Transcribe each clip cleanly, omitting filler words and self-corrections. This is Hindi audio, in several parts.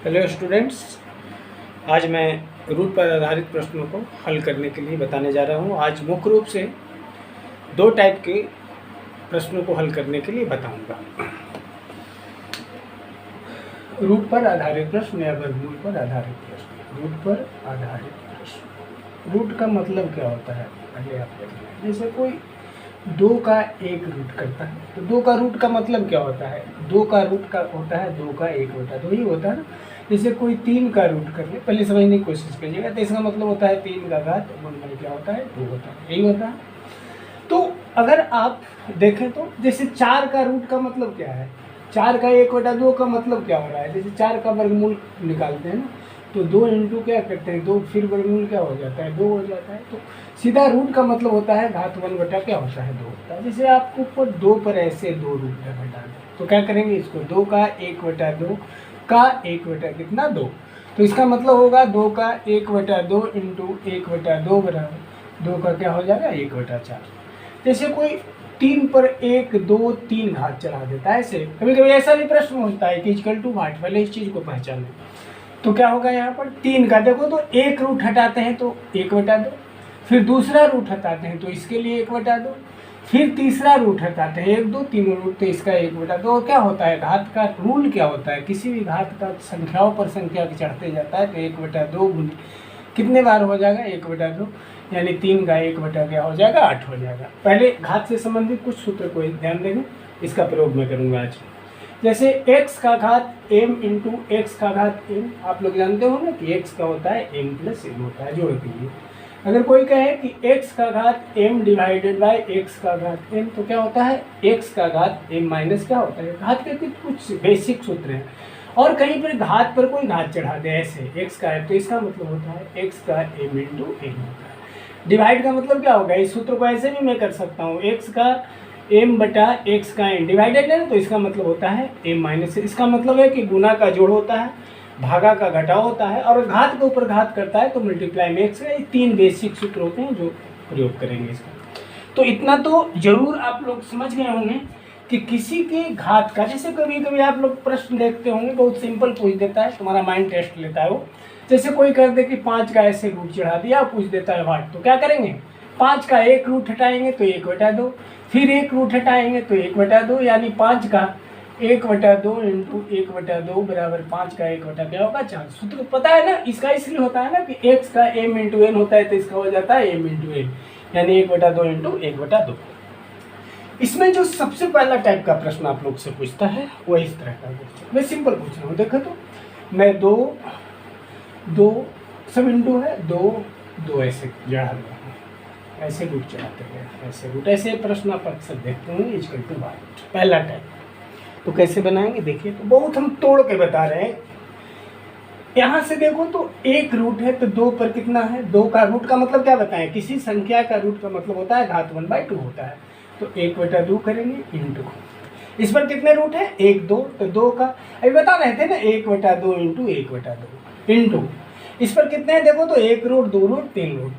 हेलो स्टूडेंट्स, आज मैं रूट पर आधारित प्रश्नों को हल करने के लिए बताने जा रहा हूँ। आज मुख्य रूप से दो टाइप के प्रश्नों को हल करने के लिए बताऊँगा। रूट पर आधारित प्रश्न या वर्गमूल पर आधारित प्रश्न। रूट पर आधारित प्रश्न, रूट का मतलब क्या होता है पहले आप देख लें। जैसे कोई 2 का 1 रूट करता है तो 2 का रूट का मतलब क्या होता है? 2 का रूट का होता है 2 का 1/2 ही होता है ना। जैसे कोई 3 का रूट कर ले, पहले समझने की कोशिश करिएगा। तो इसका मतलब होता है 3 का घात 1 क्या होता है 2 होता है, यही होता है। तो अगर आप देखें तो जैसे 4 का रूट का मतलब क्या है, 4 का 1/2 का मतलब क्या हो रहा है। जैसे 4 का वर्गमूल निकालते हैं ना, तो 2 इंटू क्या करते हैं 2, फिर वर्गमूल क्या हो जाता है 2 हो जाता है। तो सीधा रूट का मतलब होता है घात 1 क्या होता है 2 होता है। जैसे आपको ऊपर 2 पर ऐसे 2 रूट है घटा दें तो क्या करेंगे, इसको 2 का 1/2 का 1 कितना 2। तो इसका मतलब होगा 2 का 1/2 इंटू 1/2 बराबर 2 का क्या हो जाएगा 1/4। जैसे कोई 3 पर 1 2 3 घात चढ़ा देता है। ऐसे कभी कभी ऐसा भी प्रश्न होता है कि इक्वल टू व्हाट, पहले इस चीज़ को पहचानें। तो क्या होगा यहाँ पर 3 का देखो तो एक रूट हटाते हैं तो 1/2, फिर दूसरा रूट हटाते हैं तो इसके लिए 1/2, फिर तीसरा रूट हटाते हैं 1 2 तीनों रूट तो इसका 1/2। क्या होता है घात का रूल क्या होता है, किसी भी घात का संख्याओं पर संख्या चढ़ते जाता है तो 1/2 गुनी कितने बार हो जाएगा 1/2, यानी 3 का 1 क्या हो जाएगा 8 हो जाएगा। पहले घात से संबंधित कुछ सूत्र को ध्यान देंगे, इसका प्रयोग मैं करूँगा आज। जैसे x का घात m इंटू एक्स का घात m, आप लोग जानते हो ना कि x का होता है m प्लस m होता है जोड़ के लिए। अगर कोई कहे कि x का घात m डिवाइडेड बाय x का घात m, तो क्या होता है x का घात m माइनस क्या होता है। घात के कुछ बेसिक सूत्र हैं, और कहीं पर घात पर कोई घात चढ़ा दे ऐसे x का है तो इसका मतलब होता है x का m इंटू m होता है। डिवाइड का मतलब क्या होगा, इस सूत्र को ऐसे भी मैं कर सकता हूँ, x का m बटा x का n डिवाइडेड है ना, तो इसका मतलब होता है m माइनस। इसका मतलब है कि गुना का जोड़ होता है, भागा का घटाव होता है, और घात के ऊपर घात करता है तो मल्टीप्लाई में x का। ये 3 बेसिक सूत्र होते हैं जो प्रयोग करेंगे इसका। तो इतना तो जरूर आप लोग समझ गए होंगे कि किसी के घात का, जैसे कभी कभी आप लोग प्रश्न देखते होंगे बहुत सिंपल पूछ देता है, तुम्हारा माइंड टेस्ट लेता है वो। जैसे कोई कर दे कि 5 का ऐसे रूट चढ़ा दिया, पूछ देता है व्हाट, तो क्या करेंगे 5 का 1 रूट हटाएंगे तो 1/2, फिर 1 रूट हटाएंगे तो 1/2, यानी 5 का 1/2 इंटू 1/2 बराबर 5 का 1 क्या होगा 4। सूत्र पता है ना, इसका इसलिए होता है ना कि x का m इंटू n होता है तो इसका हो जाता है m इंटू n, यानी 1/2 इंटू 1/2। इसमें जो सबसे पहला टाइप का प्रश्न आप लोग से पूछता है वो इस तरह का क्वेश्चन, मैं सिंपल पूछ रहा हूँ। देखो तो मैं 2 सब इंटू है 2 ऐसे चढ़ा रहा हूँ, ऐसे रूट चढ़ाते हैं, ऐसे रूट, ऐसे प्रश्न आप अक्सर देखते होंगे इक्वल टू व्हाट, पहला टाइप। तो कैसे बनाएंगे देखिए, तो बहुत हम तोड़ के बता रहे हैं। यहाँ से देखो तो 1 रूट है तो 2 पर कितना है 2 का रूट का मतलब क्या बताएं, किसी संख्या का रूट का मतलब होता है घात 1/2 होता है। तो 1/2 करेंगे इंटू, इस पर कितने रूट है 1 2, तो 2 का अभी बता रहे थे ना 1/2 इंटू 1/2 इंटू, इस पर कितने हैं देखो तो 1 रूट 2 रूट 3 रूट,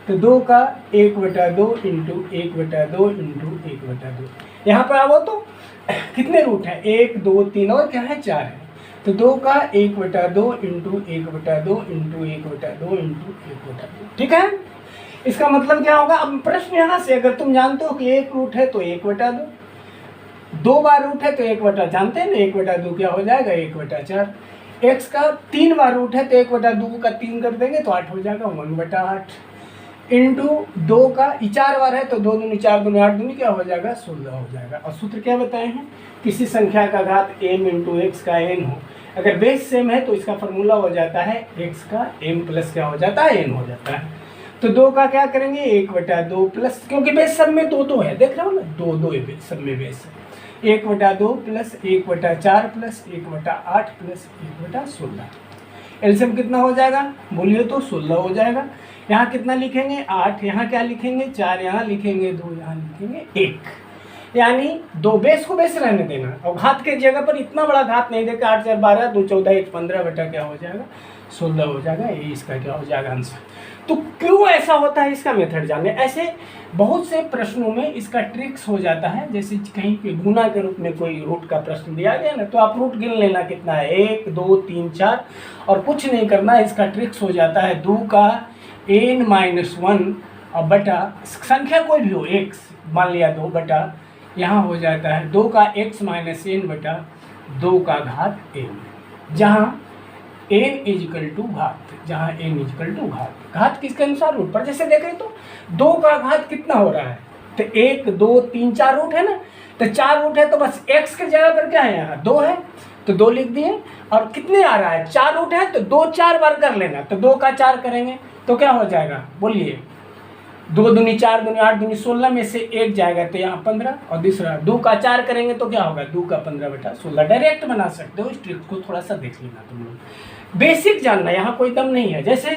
तो 2 का 1/2 इंटू 1/2 इंटू 1/2। यहाँ पर आओ तो कितने रूट हैं 1 2 3 और क्या है 4 है, तो 2 का 1/2 इंटू 1/2 इंटू 1/2 इंटू 1/2। ठीक है, इसका मतलब क्या होगा। अब प्रश्न यहाँ से अगर तुम जानते हो कि 1 रूट है तो 1/2, 2 बार रूट है तो 1/, जानते हैं ना 1/2 क्या हो जाएगा 1/4। x का 3 बार रूट है तो 1/2 का 3 कर देंगे तो 8 हो जाएगा 1/8 इंटू 2 का 4 बार है तो 2 दूनी 4 दूनी 8 दूनी क्या हो जाएगा 16 हो जाएगा। और सूत्र क्या बताए हैं, किसी संख्या का घात m इंटू एक्स का n हो, अगर बेस सेम है तो इसका फॉर्मूला हो जाता है x का m प्लस क्या हो जाता है n हो जाता है। तो 2 का क्या करेंगे 1/2 प्लस, क्योंकि बेस सब में 2 है, देख रहे हो ना 2 सब में बेस है, 1/2 प्लस 1/4 प्लस 1/8 प्लस 1/16। एलसीएम कितना हो जाएगा बोलिए तो 16 हो जाएगा। यहाँ कितना लिखेंगे 8, यहाँ क्या लिखेंगे 4, यहाँ लिखेंगे 2, यहाँ लिखेंगे 1, यानी 2 बेस को बेस रहने देना, और घात के जगह पर इतना बड़ा घात नहीं देकर 8 4 12 2 14 1 15 बटा क्या हो जाएगा 16 हो जाएगा। ये इसका क्या हो जाएगा आंसर। तो क्यों ऐसा होता है इसका मेथड जाने। ऐसे बहुत से प्रश्नों में इसका ट्रिक्स हो जाता है, जैसे कहीं पे गुना के रूप में कोई रूट का प्रश्न दिया गया ना, तो आप रूट गिन लेना कितना है, 1 2 3 4, और कुछ नहीं करना। इसका ट्रिक्स हो जाता है 2 का n-1 और बटा संख्या कोई भी हो, x मान लिया 2 बटा, यहाँ हो जाता है 2 का x माइनस n बटा 2 का घात n, जहाँ n इजिकल टू घात, जहाँ n इजिकल टू घात, घात किसके अनुसार रूट पर। जैसे देखें तो 2 का घात कितना हो रहा है, तो 1 2 3 4 रूट है ना, तो 4 रूट है तो बस x के जगह पर क्या है, यहाँ 2 है तो 2 लिख दिए। और कितने आ रहा है, 4 रूट है तो 2 4 बार कर लेना, तो 2 का 4 करेंगे तो क्या हो जाएगा, बोलिए 2 दूनी 4 दूनी 8 दूनी 16 में से 1 जाएगा तो यहाँ 15, और दूसरा 2 का 4 करेंगे तो क्या होगा, 2 का 15 बटा 16। डायरेक्ट बना सकते हो, इस ट्रिक को थोड़ा सा देख लेना तुम लोग, बेसिक जानना, यहाँ कोई दम नहीं है। जैसे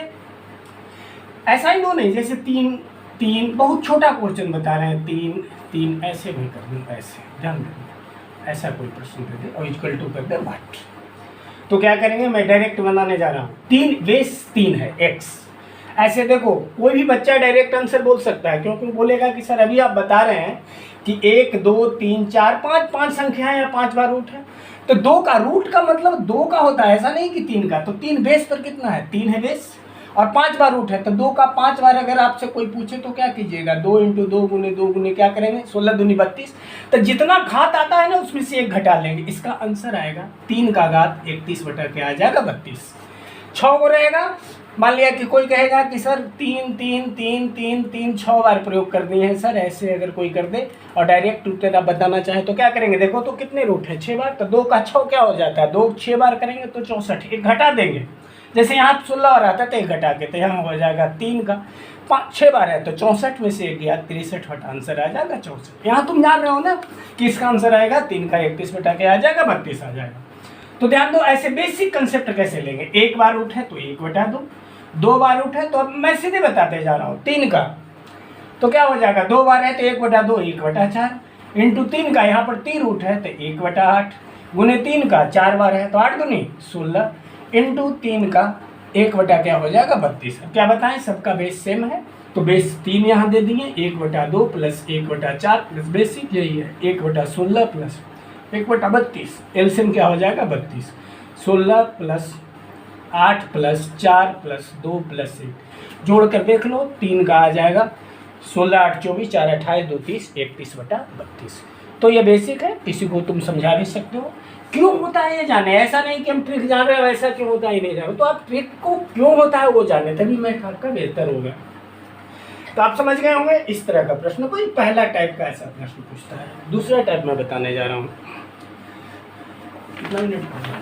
ऐसा ही दो नहीं, जैसे 3 3 बहुत छोटा क्वेश्चन बता रहे हैं, 3 3 ऐसे भी कर दूँ, ऐसे ध्यान देना, ऐसा कोई प्रश्न दे दे और इक्वल टू कर दे वाट, तो क्या करेंगे, मैं डायरेक्ट बनाने जा रहा हूँ। 3 बेस 3 है x, ऐसे देखो कोई भी बच्चा डायरेक्ट आंसर बोल सकता है, क्योंकि बोलेगा कि सर अभी आप बता रहे हैं कि 1 2 3 4 5 संख्याएं या 5 बार रूट है, तो 2 का रूट का मतलब 2 का होता है, ऐसा नहीं कि 3 का। तो 3 बेस पर कितना है, 3 है बेस, और 5 बार रूट है, तो 2 का 5 बार अगर आपसे कोई पूछे तो क्या कीजिएगा, 2 × 2 गुने 2 गुने क्या करेंगे, 16 दूनी 32, तो जितना घात आता है ना उसमें से 1 घटा लेंगे, इसका आंसर आएगा 3 का घात 31 बटा के आ जाएगा 32। 6 को रहेगा, मान लिया कि कोई कहेगा कि सर 3 3 3 3 3 6 बार प्रयोग कर दिए हैं सर, ऐसे अगर कोई कर दे और डायरेक्ट उत्तर आप बताना चाहे तो क्या करेंगे, देखो तो कितने रूट है, 6 बार, तो 2 का 6 क्या हो जाता है, 2 6 बार करेंगे तो 64, एक घटा देंगे, जैसे यहाँ 16 और आता है तो एक घटा के, तो यहाँ हो जाएगा 3 का 6 बार है तो 64 में से 1 गया 63 बटा, आंसर आ जाएगा 64। यहाँ तुम जान रहे हो ना कि इसका आंसर आएगा 3 का 31 बटा के आ जाएगा 32 आ जाएगा। तो ध्यान दो, ऐसे बेसिक कंसेप्ट कैसे लेंगे, 1 बार रूट है तो 1 बटा 2, 2 बार रूट है तो अब मैं सीधे बताते जा रहा हूँ, 3 का तो क्या हो जाएगा, 2 बार है तो 1 बटा 2 1 बटा 4 इंटू 3 का, यहाँ पर 3 रूट है तो 1 बटा 8 गुने 3 का 4 बार है तो 8 दूनी 16 इंटू 3 का 1 बटा क्या हो जाएगा 32। क्या बताएं, सबका बेस सेम है तो बेस 3 यहाँ दे दिए, 1 बटा 2 प्लस 1 बटा 4 प्लस बेसिक यही है 1 बटा 16 प्लस 1 बटा 32, एलसीएम क्या हो जाएगा 32, 16 प्लस 8 प्लस 4 प्लस 2 प्लस 1, जोड़ कर देख लो 3 का आ जाएगा 16 8 24 4 28 2 30 31 बटा 32। तो ये बेसिक है, किसी को तुम समझा भी सकते हो। क्यों होता है ये जाने, ऐसा नहीं कि हम ट्रिक जान रहे हैं वैसा क्यों होता है नहीं जान रहे, तो आप ट्रिक को क्यों होता है वो जाने, तभी मैथ आपका बेहतर होगा। तो आप समझ गए होंगे इस तरह का प्रश्न, कोई पहला टाइप का ऐसा प्रश्न पूछता है। दूसरा टाइप मैं बताने जा रहा हूँ, कितना मिनट पढ़ना है,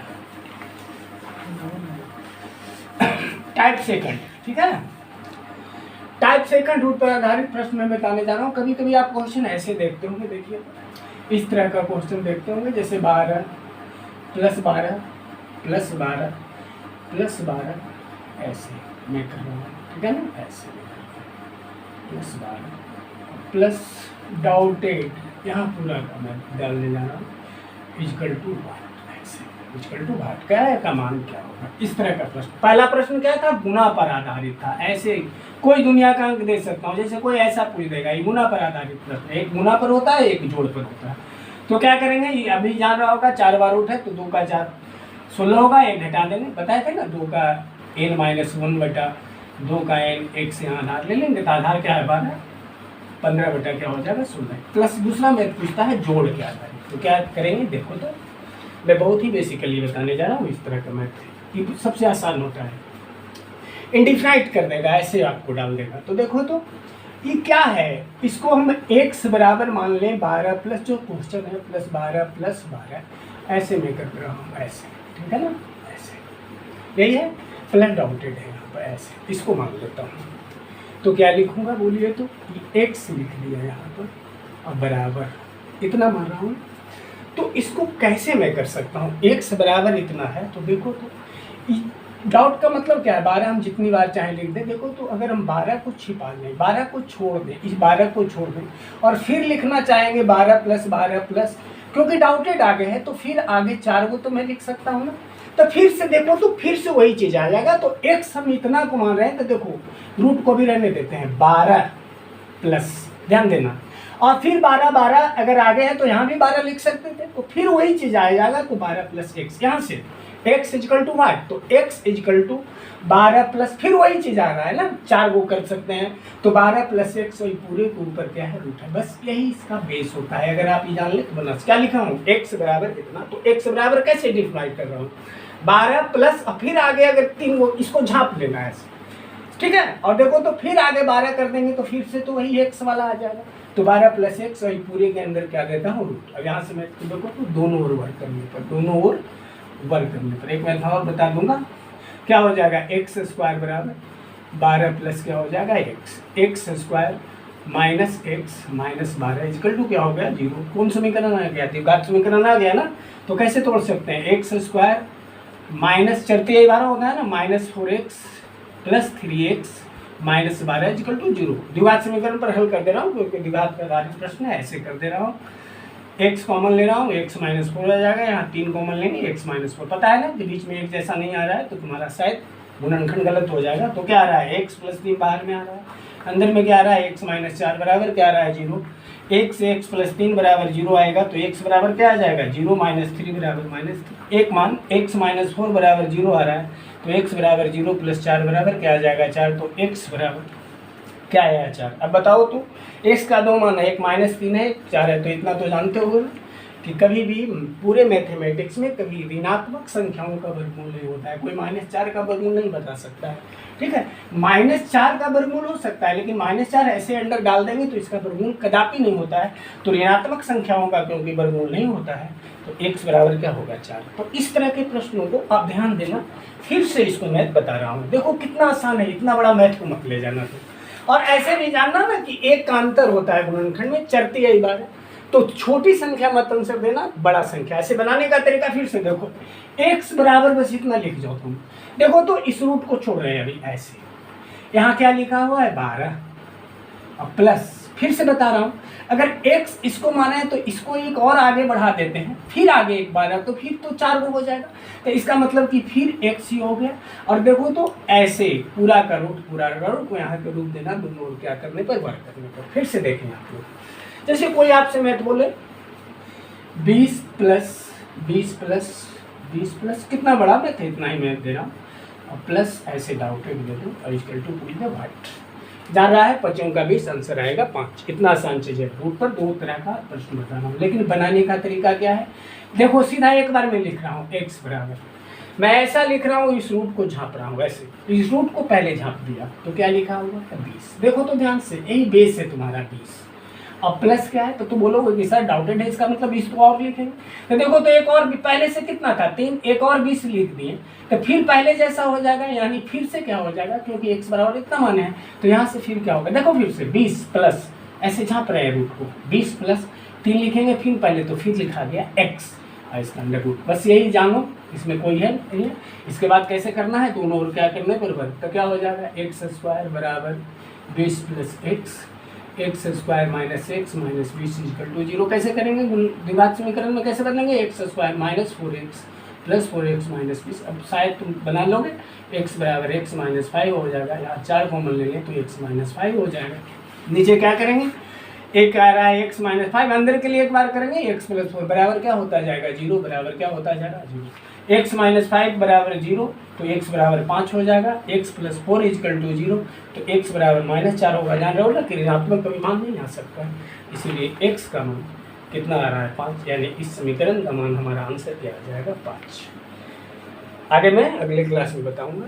टाइप सेकंड, ठीक है। टाइप सेकंड रूट पर आधारित प्रश्न मैं बताने जा रहा हूँ। कभी कभी आप क्वेश्चन ऐसे देखते होंगे, देखिए इस तरह का क्वेश्चन देखते होंगे, जैसे 12 + 12 + 12 + 12 ऐसे मैं कर रहा हूँ, ठीक है ना, ऐसे +12 प्लस डाउटेड, यहाँ पूरा का मैं डालने जा रहा हूँ इक्वल टू इक्वल टू भाट क्या है का मान क्या होगा, इस तरह का प्रश्न। पहला प्रश्न क्या था, गुना पर आधारित था, ऐसे कोई दुनिया का अंक दे सकता हूँ, जैसे कोई ऐसा पूछ देगा, ये गुना पर आधारित प्रश्न, एक गुना पर होता है एक जोड़ पर होता है। तो क्या करेंगे, अभी जान रहा होगा 4 बार रूट है तो 2 का 4 16 होगा, 1 घटा देंगे, बताए थे ना 2 का n-1 बटा 2 का n, 1 से यहाँ आधार ले लेंगे, तो आधार क्या है 12 15 बटा क्या हो जाएगा 16 प्लस दूसरा मैथ पूछता है जोड़ के आधारित। तो क्या करेंगे, देखो तो मैं बहुत ही बेसिकली बताने जा रहा हूँ इस तरह का मैथ, ये सबसे आसान होता है, इंडिफाइट कर देगा, ऐसे आपको डाल देगा। तो देखो तो ये क्या है, इसको हम x बराबर मान लें 12 प्लस जो क्वेश्चन है प्लस 12 + 12, ऐसे मैं कर रहा हूँ ऐसे, ठीक है ना, ऐसे यही है, प्लस डाउटेड है यहाँ पर ऐसे, इसको मान लेता हूँ। तो क्या लिखूँगा बोलिए, तो x लिख लिया यहाँ पर और बराबर इतना मान रहा हूँ। तो इसको कैसे मैं कर सकता हूँ, x बराबर इतना है, तो देखो तो डाउट का मतलब क्या है, 12 हम जितनी बार चाहे लिख दें। देखो तो अगर हम 12 को छिपा लें, 12 को छोड़ दें, इस 12 को छोड़ दें और फिर लिखना चाहेंगे 12 + 12 + क्योंकि डाउटेड आगे है तो फिर आगे 4 को तो मैं लिख सकता हूँ ना। तो फिर से देखो तो फिर से वही चीज़ आ जाएगा। तो x हम इतना को मान रहे हैं तो देखो रूट को भी रहने देते हैं 12 प्लस, ध्यान देना, और फिर 12 अगर आगे है तो यहाँ भी 12 लिख सकते थे, तो फिर वही चीज़ आ जाएगा। तो 12 प्लस x, यहाँ से x इजकल टू वाट, तो x इजकल टू 12 प्लस, फिर वही चीज़ आ रहा है ना, 4 को कर सकते हैं तो 12 प्लस x वही पूरे के ऊपर क्या है रूट है। बस यही इसका बेस होता है। अगर आप ये जान ले तो बना क्या लिखा हूँ x बराबर इतना, तो x बराबर कैसे डिफाइन कर रहा हूँ 12 प्लस, और फिर आगे अगर 3 को इसको झाँप लेना है ऐसे, ठीक है। और देखो तो फिर आगे 12 कर देंगे तो फिर से तो वही x वाला आ जाएगा। तो 12 प्लस x वही पूरे के अंदर क्या देता हूँ रूट। अब यहाँ से मैं देखो तो दोनों ओर वर्क करने पर, दोनों ओर वर्क करने पर एक मैं और बता दूंगा क्या हो जाएगा, एक्स स्क्वायर बराबर 12 प्लस क्या हो जाएगा x square minus x minus 12 is equal to क्या हो गया 0। कौन समीकरण आ गया, द्विघात समीकरण आ गया ना। तो कैसे तोड़ सकते हैं, एक्स स्क्वायर माइनस चरती 12 होता है ना, minus 4x plus 3x minus 12 is equal to 0। द्विघात समीकरण पर हल कर दे रहा हूँ क्योंकि द्विघात का आधारित प्रश्न है, ऐसे कर दे रहा हूँ। x कॉमन ले रहा हूँ, x माइनस 4 आ जाएगा, यहाँ 3 कॉमन लेंगे, x माइनस 4 पता है ना कि बीच में एक जैसा नहीं आ रहा है तो तुम्हारा शायद गुणनखंड गलत हो जाएगा। तो क्या आ रहा है x प्लस 3 बाहर में आ रहा है, अंदर में क्या आ रहा है x माइनस 4 बराबर क्या आ रहा है 0। एक से x प्लस 3 बराबर 0 आएगा तो x बराबर क्या आ जाएगा 0 माइनस 3 बराबर माइनस 3। एक मान x माइनस 4 बराबर 0 आ रहा है तो x बराबर 0 प्लस 4 बराबर क्या आ जाएगा 4। तो x बराबर क्या आया 4। अब बताओ तो x का 2 मान है, एक माइनस 3 है, 4 है। तो इतना तो जानते हो ना कि कभी भी पूरे मैथमेटिक्स में कभी ऋणात्मक संख्याओं का वर्गमूल नहीं होता है। कोई -4 का वर्गमूल नहीं बता सकता है, ठीक है। -4 का वर्गमूल हो सकता है लेकिन -4 ऐसे अंडर डाल देंगे तो इसका वर्गमूल कदापि नहीं होता है। तो ऋणात्मक संख्याओं का क्योंकि वर्गमूल नहीं होता है तो x बराबर क्या होगा 4। तो इस तरह के प्रश्नों को आप ध्यान देना। फिर से इसको मैथ बता रहा हूँ, देखो कितना आसान है, इतना बड़ा मैथ को मत ले जाना। तो और ऐसे भी जानना ना कि एक का अंतर होता है गुणनखंड में, चरती है 12 तो छोटी संख्या मत आंसर देना, बड़ा संख्या। ऐसे बनाने का तरीका फिर से देखो, x बराबर बस इतना लिख जाओ तुम। देखो तो इस रूट को छोड़ रहे हैं अभी ऐसे, यहाँ क्या लिखा हुआ है 12 और प्लस, फिर से बता रहा हूँ अगर x इसको माना है तो इसको एक और आगे बढ़ा देते हैं, फिर आगे एक 12 तो फिर तो 4 को हो जाएगा। तो इसका मतलब कि फिर x ही हो गया। और देखो तो ऐसे पूरा का रूट को यहाँ के रूप देना, दोनों ओर क्या करने पर वर्ग करने पर। फिर से देखें आप लोग, जैसे कोई आपसे मैथ बोले 20 प्लस कितना बड़ा मैथ है, इतना ही मैथ दे रहा हूँ, और प्लस ऐसे डाउटेड दे दूँ और इक्वल टू पूरी द वाइट जान रहा है 5 का 20 आंसर आएगा 5। इतना आसान चीज़ है। रूट पर 2 तरह का प्रश्न बता रहा हूँ, लेकिन बनाने का तरीका क्या है, देखो सीधा एक बार मैं लिख रहा हूँ x बराबर, मैं ऐसा लिख रहा हूँ, इस रूट को झाँप रहा हूँ ऐसे, इस रूट को पहले झाँप दिया तो क्या लिखा हुआ है 20। देखो तो ध्यान से, यही बेस है तुम्हारा 20। अब प्लस क्या है तो तुम बोलोगे कि सर डाउटेड है, इसका मतलब 20 को और लिखेंगे। तो देखो तो एक और पहले से कितना था 3, एक और 20 लिख दिए तो फिर पहले जैसा हो जाएगा, यानी फिर से क्या हो जाएगा क्योंकि x बराबर इतना माने हैं तो यहाँ से फिर क्या होगा, देखो फिर से 20 प्लस ऐसे झाँप रहे हैं रूट को, 20 प्लस 3 लिखेंगे फिर पहले तो फिर लिखा गया x और इसका अंडर रूट। बस यही जानो, इसमें कोई है नहीं है। इसके बाद कैसे करना है, दोनों ओर क्या करने पर वर्ग, तो क्या हो जाएगा एक्स स्क्वायर बराबर 20 plus x square minus x minus 20 equal to 0। कैसे करेंगे, द्विघात समीकरण में कैसे बदलेंगे, x square minus 4x plus 4x minus 20। अब शायद तुम बना लोगे, x बराबर x माइनस 5 हो जाएगा, यहाँ 4 कॉमन लेंगे तो x माइनस 5 हो जाएगा। नीचे क्या करेंगे, एक आ रहा है x माइनस 5, अंदर के लिए एक बार करेंगे, x प्लस 4 बराबर क्या होता जाएगा 0, बराबर क्या होता जाएगा 0। x माइनस 5 बराबर 0 तो x बराबर 5 हो जाएगा, x प्लस 4 इजकल टू 0 तो x बराबर -4 होगा। जान रहे हो ना कि ऋणात्मक कभी मान नहीं आ सकता, इसीलिए x का मान कितना आ रहा है 5, यानी इस समीकरण का मान हमारा आंसर क्या आ जाएगा 5। आगे मैं अगले क्लास में बताऊँगा।